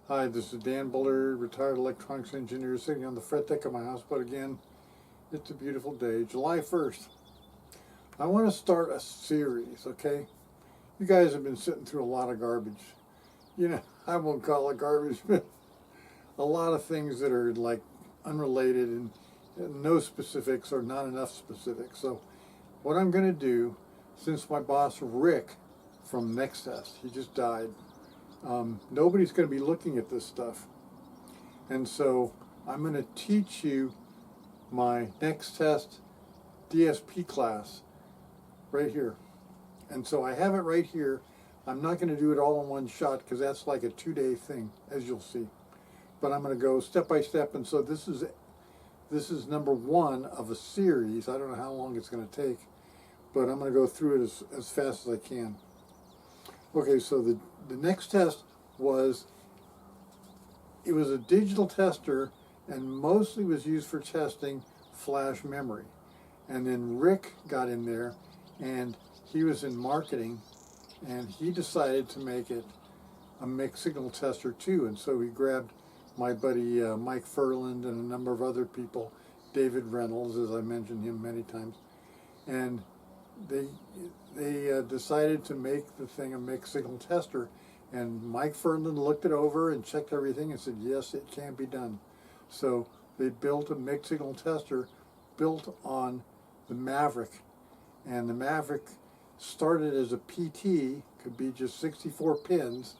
Hi, this is Dan Buller, retired electronics engineer, sitting on the fret deck of my house. But again, it's a beautiful day, July 1st. I want to start a series, okay? You guys have been sitting through a lot of garbage. I won't call it garbage, but a lot of things that are like unrelated and no specifics or not enough specifics. So what I'm going to do, since my boss Rick from Nextest, he just died, nobody's going to be looking at this stuff. And so I'm going to teach you my Nextest DSP class right here. And so I have it right here. I'm not going to do it all in one shot because that's like a 2-day thing, as you'll see. But I'm going to go step by step. And so this is number one of a series. I don't know how long it's going to take, but I'm going to go through it as fast as I can. Okay, so the next test was a digital tester and mostly was used for testing flash memory. And then Rick got in there and he was in marketing and he decided to make it a mixed signal tester too. And so he grabbed my buddy Mike Furland and a number of other people, David Reynolds, as I mentioned him many times, and they decided to make the thing a mixed signal tester. And Mike Furland looked it over and checked everything and said, yes, it can be done. So they built a mixed signal tester built on the Maverick. And the Maverick started as a PT, could be just 64 pins.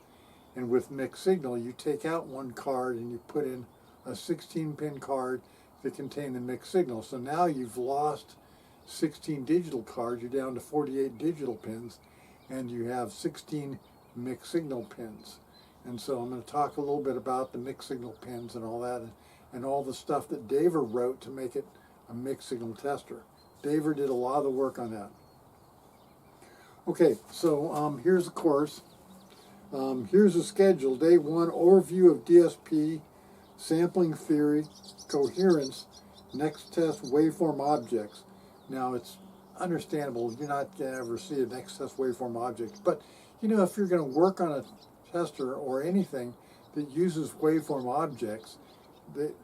And with mixed signal, you take out one card and you put in a 16-pin card that contained the mixed signal. So now you've lost 16 digital cards, you're down to 48 digital pins, and you have 16 mixed signal pins. And so I'm going to talk a little bit about the mixed signal pins and all that, and all the stuff that Daver wrote to make it a mixed signal tester. Daver did a lot of the work on that. Okay, so here's the course. Here's the schedule. Day 1, overview of DSP, sampling theory, coherence, Nextest waveform objects. Now, it's understandable you're not going to ever see a Nextest waveform object, but if you're going to work on a tester or anything that uses waveform objects,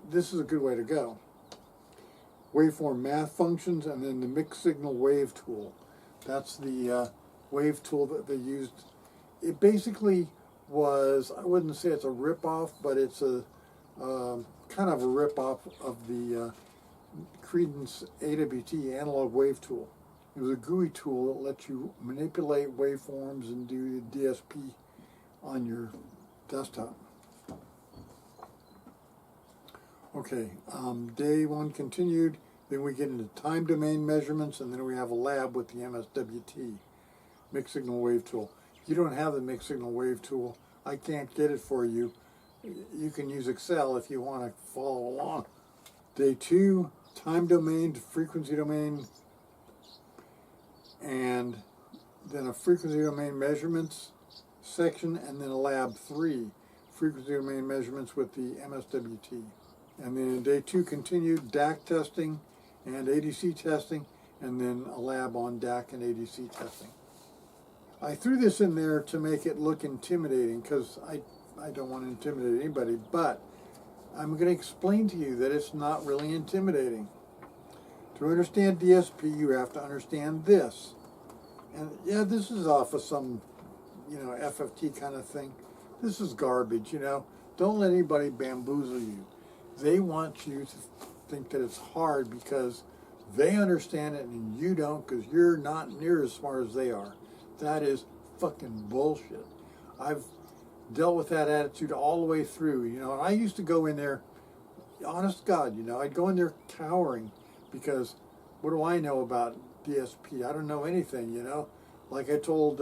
this is a good way to go. Waveform math functions, and then the mixed signal wave tool. That's the wave tool that they used. It basically was, I wouldn't say it's a rip-off, but it's a kind of a rip-off of the Credence AWT analog wave tool. It was a GUI tool that lets you manipulate waveforms and do DSP on your desktop. Okay, day 1 continued. Then we get into time domain measurements, and then we have a lab with the MSWT, mixed signal wave tool. If you don't have the mixed signal wave tool, I can't get it for you. You can use Excel if you want to follow along. Day 2, time domain to frequency domain, and then a frequency domain measurements section, and then a lab 3, frequency domain measurements with the MSWT. And then in day 2 continued DAC testing and ADC testing, and then a lab on DAC and ADC testing. I threw this in there to make it look intimidating because I don't want to intimidate anybody, but I'm going to explain to you that it's not really intimidating. To understand DSP, you have to understand this. And yeah, this is off of some, FFT kind of thing. This is garbage, Don't let anybody bamboozle you. They want you to think that it's hard because they understand it and you don't, because you're not near as smart as they are. That is fucking bullshit. I've dealt with that attitude all the way through, and I used to go in there, honest God, I'd go in there cowering because what do I know about DSP? I don't know anything, Like I told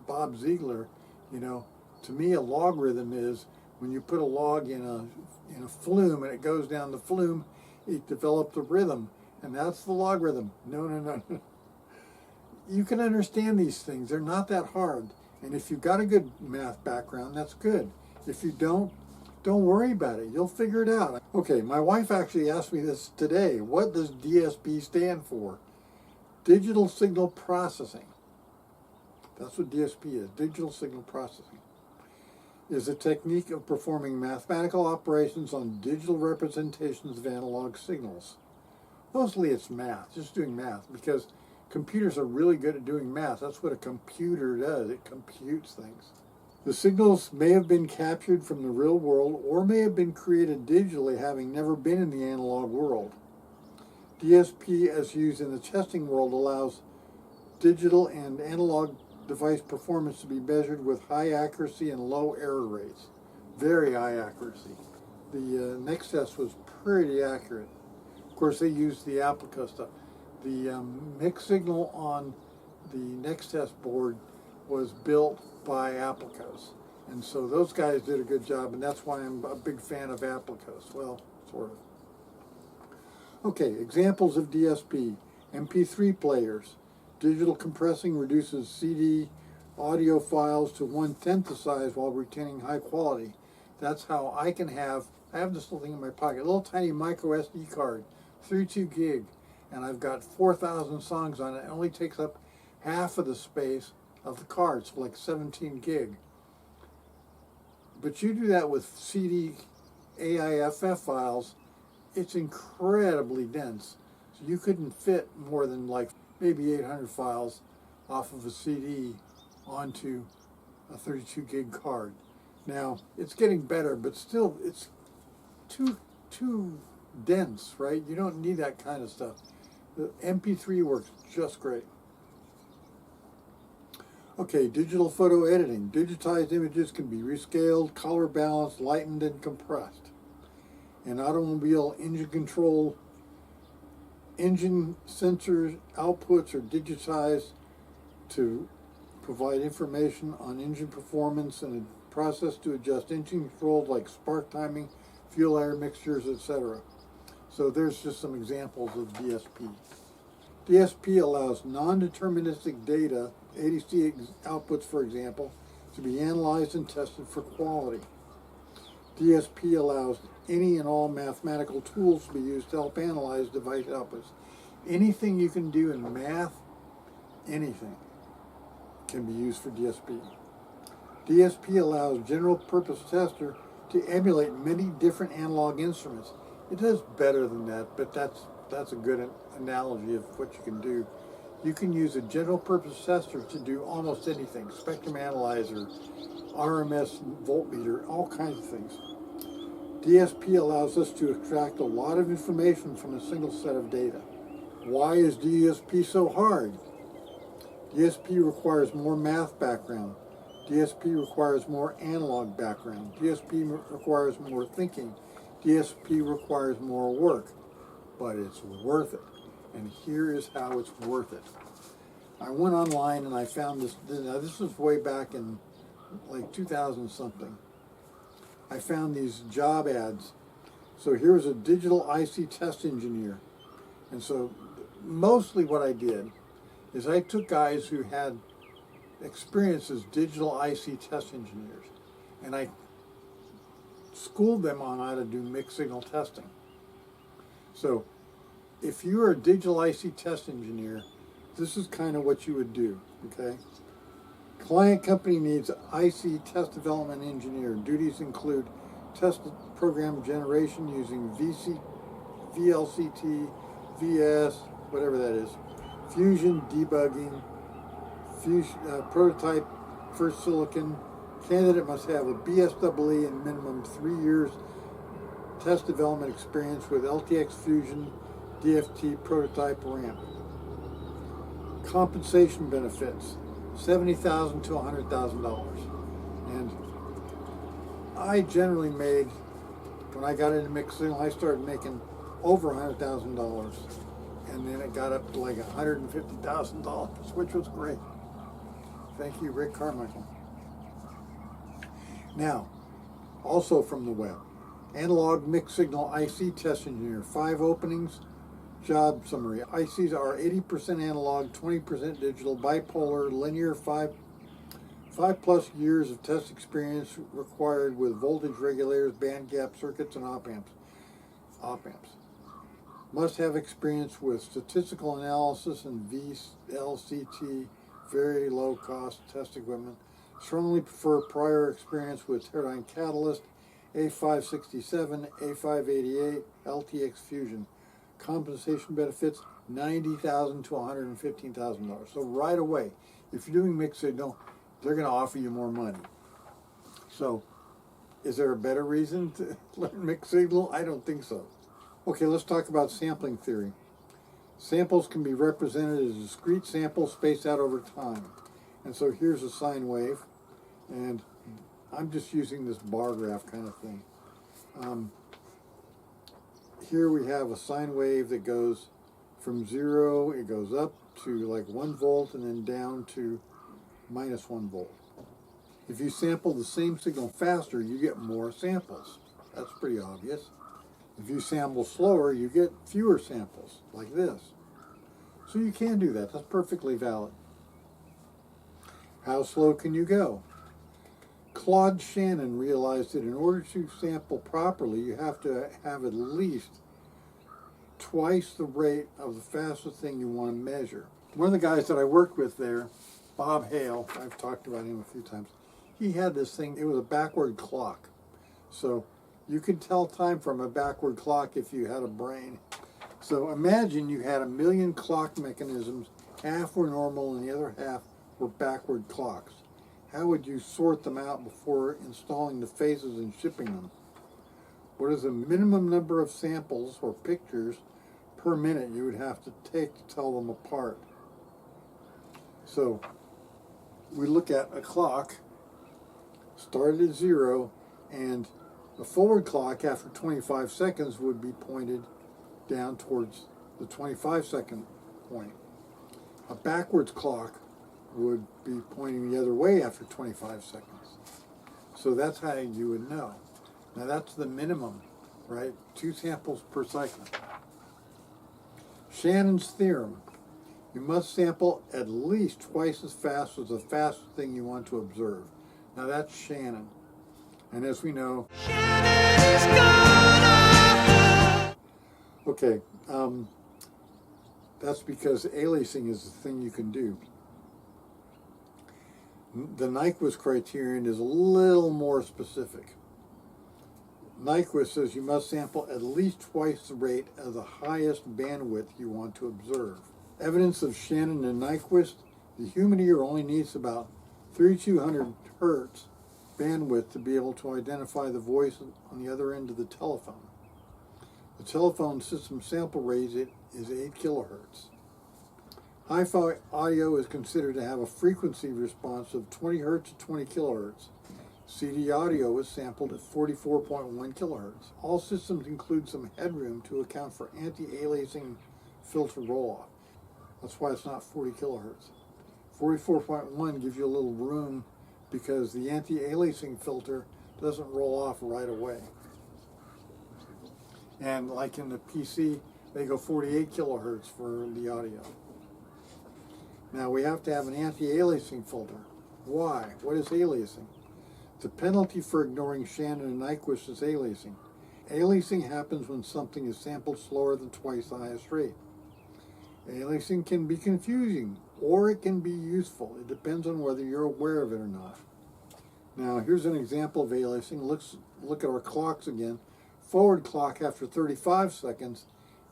Bob Ziegler, to me a logarithm is when you put a log in a flume and it goes down the flume, it develops a rhythm, and that's the logarithm. No. You can understand these things. They're not that hard. And if you've got a good math background, that's good. If you don't worry about it. You'll figure it out. Okay, my wife actually asked me this today. What does DSP stand for? Digital signal processing. That's what DSP is, digital signal processing. is a technique of performing mathematical operations on digital representations of analog signals. Mostly it's math, just doing math, because computers are really good at doing math. That's what a computer does. It computes things. The signals may have been captured from the real world or may have been created digitally, having never been in the analog world. DSP, as used in the testing world, allows digital and analog device performance to be measured with high accuracy and low error rates. Very high accuracy. The Nextest was pretty accurate. Of course, they used the Applica stuff. The mixed signal on the Nextest board was built by Applicas. And so those guys did a good job, and that's why I'm a big fan of Applicas. Well, sort of. Okay, examples of DSP. MP3 players. Digital compressing reduces CD audio files to 1/10 the size while retaining high quality. That's how I have this little thing in my pocket, a little tiny micro SD card, 32 gig, and I've got 4,000 songs on it. It only takes up half of the space of the card, so like 17 gig. But you do that with CD AIFF files, it's incredibly dense. So you couldn't fit more than like maybe 800 files off of a CD onto a 32 gig card. Now, it's getting better, but still it's too dense, right? You don't need that kind of stuff. The MP3 works just great. Okay, digital photo editing. Digitized images can be rescaled, color balanced, lightened, and compressed. In automobile engine control, engine sensors outputs are digitized to provide information on engine performance and a process to adjust engine controls like spark timing, fuel air mixtures, etc. So there's just some examples of DSP. DSP allows non-deterministic data, ADC outputs for example, to be analyzed and tested for quality. DSP allows any and all mathematical tools to be used to help analyze device outputs. Anything you can do in math, anything, can be used for DSP. DSP allows general purpose tester to emulate many different analog instruments. It does better than that, but that's a good analogy of what you can do. You can use a general purpose tester to do almost anything, spectrum analyzer, RMS voltmeter, all kinds of things. DSP allows us to extract a lot of information from a single set of data. Why is DSP so hard? DSP requires more math background. DSP requires more analog background. DSP requires more thinking. DSP requires more work, but it's worth it. And here is how it's worth it. I went online and I found this. Now this was way back in like 2000 something. I found these job ads. So here's a digital IC test engineer. And so mostly what I did is I took guys who had experience as digital IC test engineers and I schooled them on how to do mixed signal testing. So if you're a digital IC test engineer, this is kind of what you would do, okay? Client company needs IC test development engineer. Duties include test program generation using VLCT, VS, whatever that is, fusion debugging, prototype first silicon. Candidate must have a BSEE and minimum 3 years test development experience with LTX Fusion, DFT, prototype, ramp. Compensation benefits, $70,000 to $100,000. And I generally made, when I got into mixed signal, I started making over $100,000. And then it got up to like $150,000, which was great. Thank you, Rick Carmichael. Now, also from the web, analog mixed signal IC test engineer, 5 openings, job summary. ICs are 80% analog, 20% digital, bipolar, linear, 5+ years of test experience required with voltage regulators, band gap circuits, and op-amps. Must have experience with statistical analysis and VLCT, very low cost test equipment, Strongly prefer prior experience with Teradyne Catalyst, A567, A588, LTX Fusion. Compensation benefits $90,000 to $115,000. So right away, if you're doing mixed signal, they're going to offer you more money. So, is there a better reason to learn mixed signal? I don't think so. Okay, let's talk about sampling theory. Samples can be represented as discrete samples spaced out over time. And so here's a sine wave, and I'm just using this bar graph kind of thing. Here we have a sine wave that goes from 0, it goes up to like 1 volt and then down to -1 volt. If you sample the same signal faster, you get more samples. That's pretty obvious. If you sample slower, you get fewer samples, like this. So you can do that. That's perfectly valid. How slow can you go? Claude Shannon realized that in order to sample properly, you have to have at least twice the rate of the fastest thing you want to measure. One of the guys that I worked with there, Bob Hale, I've talked about him a few times, he had this thing, it was a backward clock. So you could tell time from a backward clock if you had a brain. So imagine you had 1 million clock mechanisms, half were normal and the other half were backward clocks. How would you sort them out before installing the phases and shipping them? What is the minimum number of samples or pictures per minute you would have to take to tell them apart? So we look at a clock, started at 0, and the forward clock after 25 seconds would be pointed down towards the 25-second point. A backwards clock would be pointing the other way after 25 seconds. So that's how you would know. Now that's the minimum, right? 2 samples per cycle. Shannon's theorem. You must sample at least twice as fast as the fastest thing you want to observe. Now that's Shannon. And as we know, okay, that's because aliasing is the thing you can do. The Nyquist criterion is a little more specific. Nyquist says you must sample at least twice the rate of the highest bandwidth you want to observe. Evidence of Shannon and Nyquist, the human ear only needs about 3200 hertz bandwidth to be able to identify the voice on the other end of the telephone. The telephone system sample rate is 8 kilohertz. Hi-fi audio is considered to have a frequency response of 20 hertz to 20 kilohertz. CD audio is sampled at 44.1 kilohertz. All systems include some headroom to account for anti-aliasing filter roll-off. That's why it's not 40 kilohertz. 44.1 gives you a little room because the anti-aliasing filter doesn't roll off right away. And like in the PC, they go 48 kilohertz for the audio. Now we have to have an anti-aliasing filter. Why? What is aliasing? The penalty for ignoring Shannon and Nyquist is aliasing. Aliasing happens when something is sampled slower than twice the highest rate. Aliasing can be confusing, or it can be useful. It depends on whether you're aware of it or not. Now, here's an example of aliasing. Look at our clocks again. Forward clock after 35 seconds,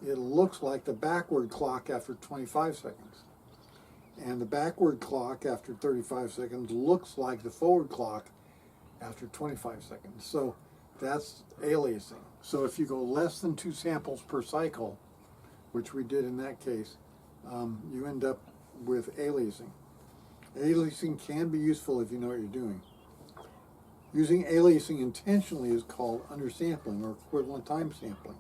it looks like the backward clock after 25 seconds. And the backward clock after 35 seconds looks like the forward clock after 25 seconds. So that's aliasing. So if you go less than 2 samples per cycle, which we did in that case, you end up with aliasing. Aliasing can be useful if you know what you're doing. Using aliasing intentionally is called undersampling or equivalent time sampling.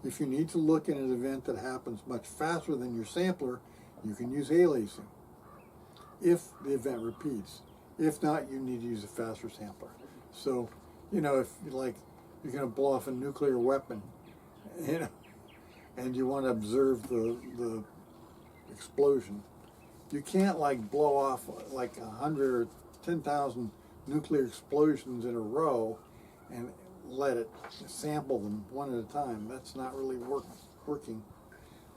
If you need to look at an event that happens much faster than your sampler, you can use aliasing if the event repeats. If not, you need to use a faster sampler. So, you know, if you're going to blow off a nuclear weapon, you know, and you want to observe the explosion, you can't like blow off like 100 or 10,000 nuclear explosions in a row and let it sample them one at a time. That's not really working.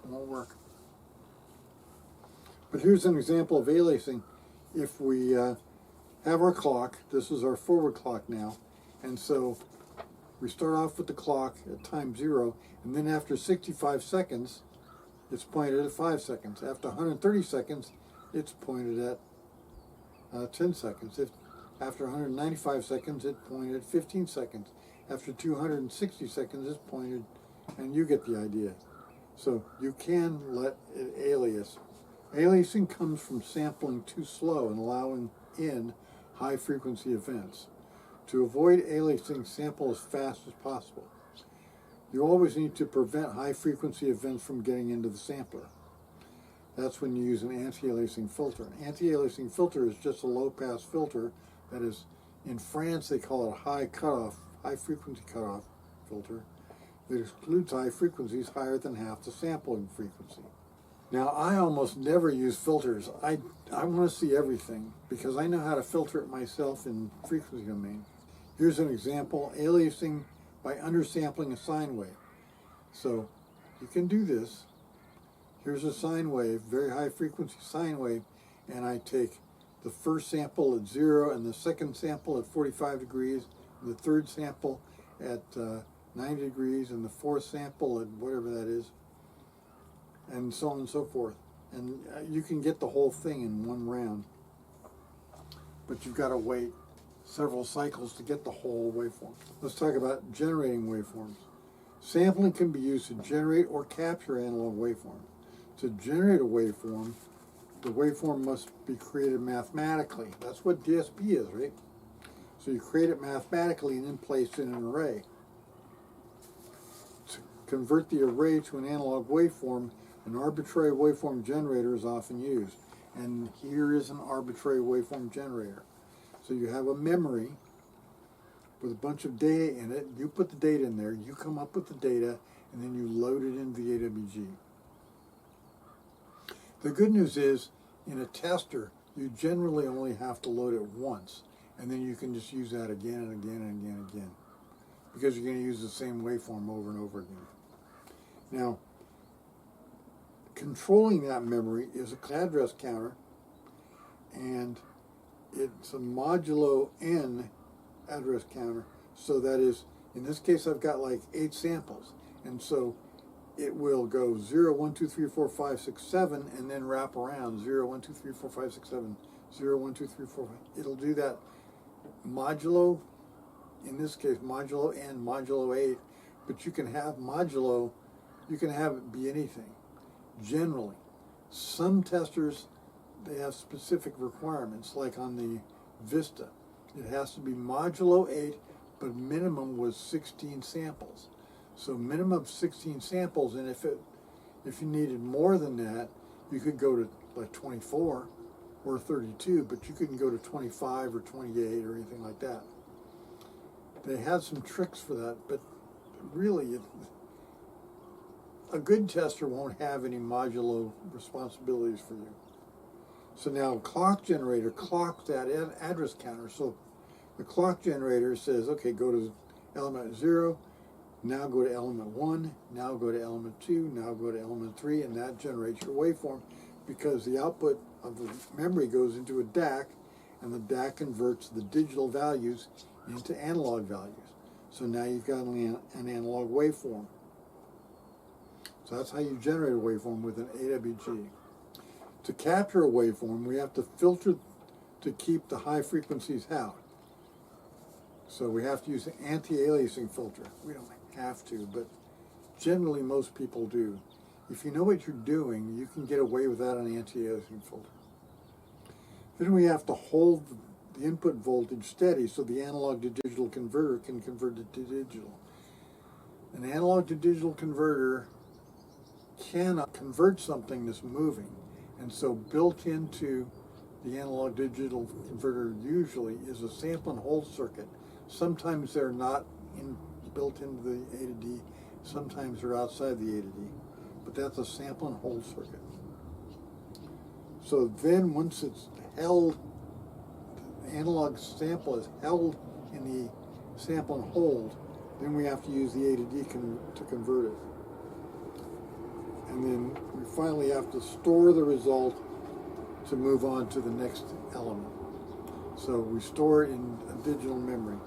It won't work. But here's an example of aliasing. If we have our clock. This is our forward clock now. And so we start off with the clock at time 0, and then after 65 seconds, it's pointed at 5 seconds. After 130 seconds, it's pointed at 10 seconds. After 195 seconds, it's pointed at 15 seconds. After 260 seconds, it's pointed, and you get the idea. So you can let it alias. Aliasing comes from sampling too slow and allowing in high frequency events. To avoid aliasing, sample as fast as possible. You always need to prevent high frequency events from getting into the sampler. That's when you use an anti-aliasing filter. An anti-aliasing filter is just a low pass filter that is, in France they call it a high frequency cutoff filter that excludes high frequencies higher than half the sampling frequency. Now, I almost never use filters. I want to see everything because I know how to filter it myself in frequency domain. Here's an example, aliasing by undersampling a sine wave. So you can do this. Here's a sine wave, very high frequency sine wave, and I take the first sample at 0 and the second sample at 45 degrees, and the third sample at 90 degrees, and the fourth sample at whatever that is, and so on and so forth. And you can get the whole thing in one round, but you've got to wait several cycles to get the whole waveform. Let's talk about generating waveforms. Sampling can be used to generate or capture analog waveforms. To generate a waveform, the waveform must be created mathematically. That's what DSP is, right? So you create it mathematically and then place it in an array. To convert the array to an analog waveform, an arbitrary waveform generator is often used. And here is an arbitrary waveform generator. So you have a memory with a bunch of data in it. You put the data in there, you come up with the data, and then you load it into the AWG. The good news is, in a tester, you generally only have to load it once, and then you can just use that again and again and again and again, because you're going to use the same waveform over and over again. Now, controlling that memory is an address counter, and it's a modulo n address counter. So that is, in this case, I've got like 8 samples, and so it will go 0, 1, 2, 3, 4, 5, 6, 7, and then wrap around 0, 1, 2, 3, 4, 5, 6, 7, 0, 1, 2, 3, 4, 5. It'll do that modulo, in this case, modulo n, modulo 8, but you can have modulo, you can have it be anything, generally. Some testers, they have specific requirements, like on the Vista. It has to be modulo 8, but minimum was 16 samples. So minimum of 16 samples, and if you needed more than that, you could go to like 24 or 32, but you couldn't go to 25 or 28 or anything like that. They had some tricks for that, but really, a good tester won't have any modulo responsibilities for you. So now clock generator clocks that address counter. So the clock generator says, okay, go to element 0, now go to element 1, now go to element 2, now go to element 3, and that generates your waveform, because the output of the memory goes into a DAC, and the DAC converts the digital values into analog values. So now you've got an analog waveform. So that's how you generate a waveform with an AWG. To capture a waveform, we have to filter to keep the high frequencies out. So we have to use an anti-aliasing filter. We don't have to, but generally most people do. If you know what you're doing, you can get away without an anti-aliasing filter. Then we have to hold the input voltage steady so the analog to digital converter can convert it to digital. An analog to digital converter cannot convert something that's moving, and so built into the analog digital converter usually is a sample and hold circuit. Sometimes they're not built into the A to D, sometimes they're outside the A to D, but that's a sample and hold circuit. So then once it's held, the analog sample is held in the sample and hold, then we have to use the A to D to convert it. And then we finally have to store the result to move on to the next element. So we store it in a digital memory.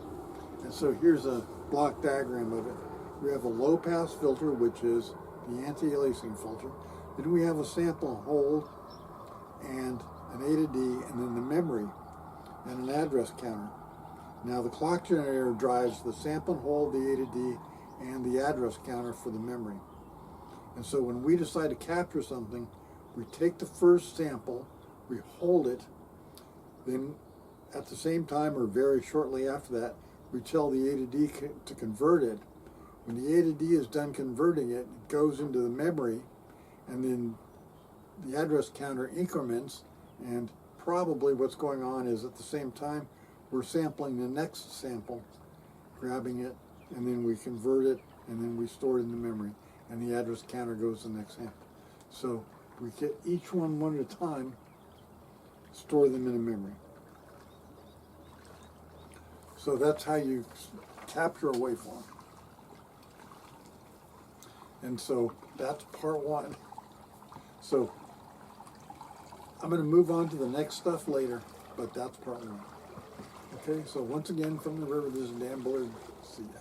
And so here's a block diagram of it. We have a low pass filter, which is the anti-aliasing filter. Then we have a sample hold and an A to D, and then the memory and an address counter. Now the clock generator drives the sample and hold, the A to D, and the address counter for the memory. And so when we decide to capture something, we take the first sample, we hold it, then at the same time or very shortly after that, we tell the A to D to convert it. When the A to D is done converting it, it goes into the memory, and then the address counter increments, and probably what's going on is at the same time we're sampling the next sample, grabbing it, and then we convert it, and then we store it in the memory, and the address counter goes to the next sample. So we get each one at a time, store them in a memory. So that's how you capture a waveform. And so that's part one. So I'm going to move on to the next stuff later, but that's part one. Okay, so once again from the river, this is Dan Bullard. See ya.